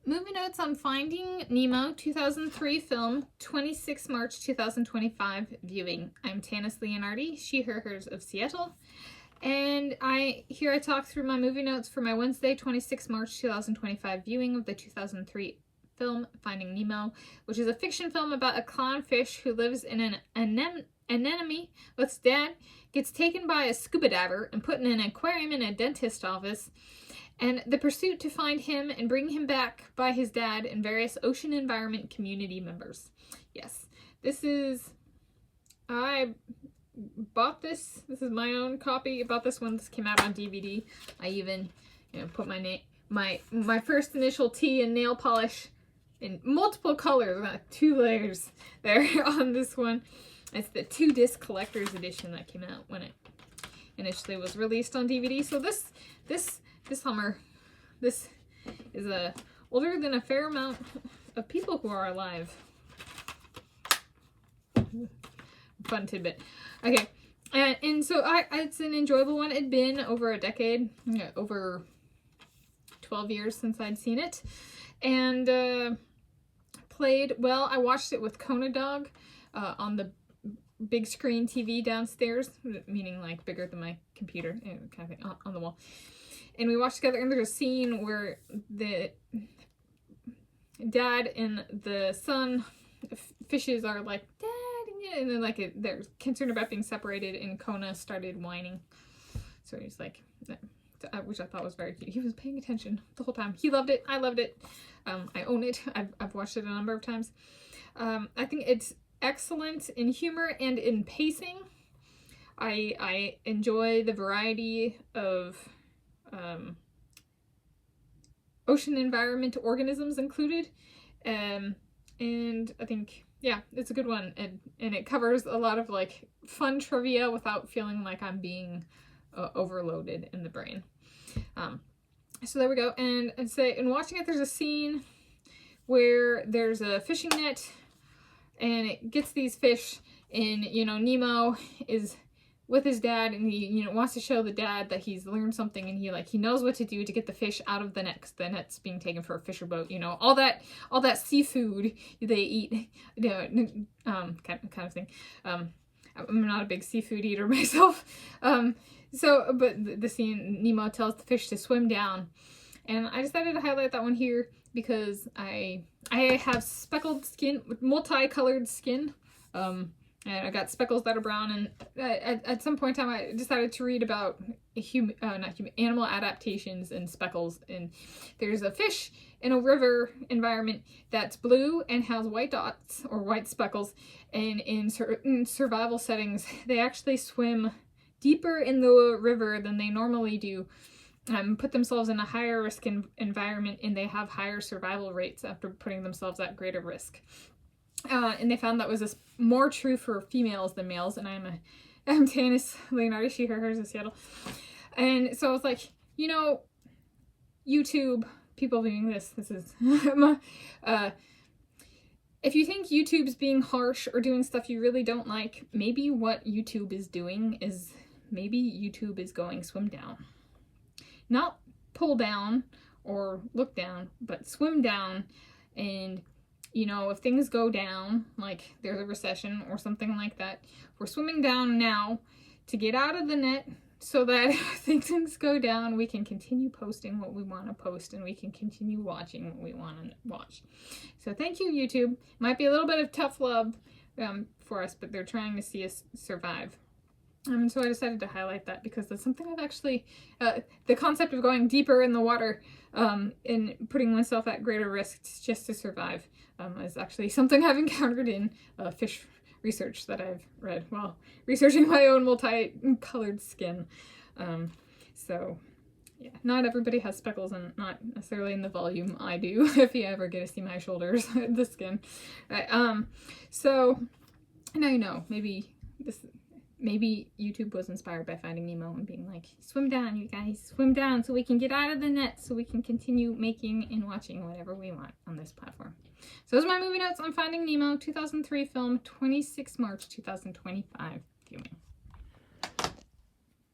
Movie notes on Finding Nemo, 2003 film, 26 March 2025 viewing. I'm Tanis Leonhardi, she, her, hers of Seattle. And I talk through my movie notes for my Wednesday, 26 March 2025 viewing of the 2003 film Finding Nemo, which is a fiction film about a clownfish who lives in an anemone with his dad, gets taken by a scuba diver and put in an aquarium in a dentist's office, and the pursuit to find him and bring him back by his dad and various ocean environment community members. Yes, I bought this. This is my own copy. I bought this one. This came out on DVD. I even, put my first initial T in nail polish in multiple colors, 2 layers there on this one. It's the 2-disc collector's edition that came out when it initially was released on DVD. So this Hummer, this is older than a fair amount of people who are alive. Fun tidbit. Okay, and so it's an enjoyable one. It'd been over a decade, over 12 years since I'd seen it, and played well. I watched it with Kona Dog on the big screen TV downstairs, meaning like bigger than my computer, kind of thing, on the wall. And we watched together, and there's a scene where the dad and the son fishes are like, Dad, and then like they're concerned about being separated, and Kona started whining. So he's like, which I thought was very cute. He was paying attention the whole time. He loved it. I loved it. I own it. I've watched it a number of times. I think it's excellent in humor and in pacing. I enjoy the variety of ocean environment organisms included, and I think, yeah, it's a good one, and it covers a lot of like fun trivia without feeling like I'm being overloaded in the brain. So there we go. And I'd say in watching it, there's a scene where there's a fishing net and it gets these fish, and Nemo is with his dad, and he wants to show the dad that he's learned something, and he knows what to do to get the fish out of the net, 'cause the net's being taken for a fisher boat. All that seafood they eat, kind of thing. I'm not a big seafood eater myself. But the scene, Nemo tells the fish to swim down, and I decided to highlight that one here because I have speckled skin, multicolored skin. And I got speckles that are brown, and at some point in time I decided to read about animal adaptations and speckles. And there's a fish in a river environment that's blue and has white dots or white speckles, and in survival settings they actually swim deeper in the river than they normally do, put themselves in a higher risk environment, and they have higher survival rates after putting themselves at greater risk. And they found that was more true for females than males, and I'm Tanis Leonhardi, she, her, hers of Seattle. And so I was like, YouTube, people viewing this is, if you think YouTube's being harsh or doing stuff you really don't like, maybe what YouTube is doing is, maybe YouTube is going swim down. Not pull down or look down, but swim down. And if things go down, like there's a recession or something like that, we're swimming down now to get out of the net so that if things go down, we can continue posting what we want to post, and we can continue watching what we want to watch. So thank you, YouTube. Might be a little bit of tough love for us, but they're trying to see us survive. So I decided to highlight that because that's something I've actually, the concept of going deeper in the water and putting myself at greater risk just to survive is actually something I've encountered in fish research that I've read while researching my own multicolored skin. So yeah, not everybody has speckles, and not necessarily in the volume I do, if you ever get to see my shoulders, the skin. So now maybe YouTube was inspired by Finding Nemo and being like, swim down, you guys, swim down so we can get out of the net, so we can continue making and watching whatever we want on this platform. So those are my movie notes on Finding Nemo, 2003 film, 26 March 2025 viewing.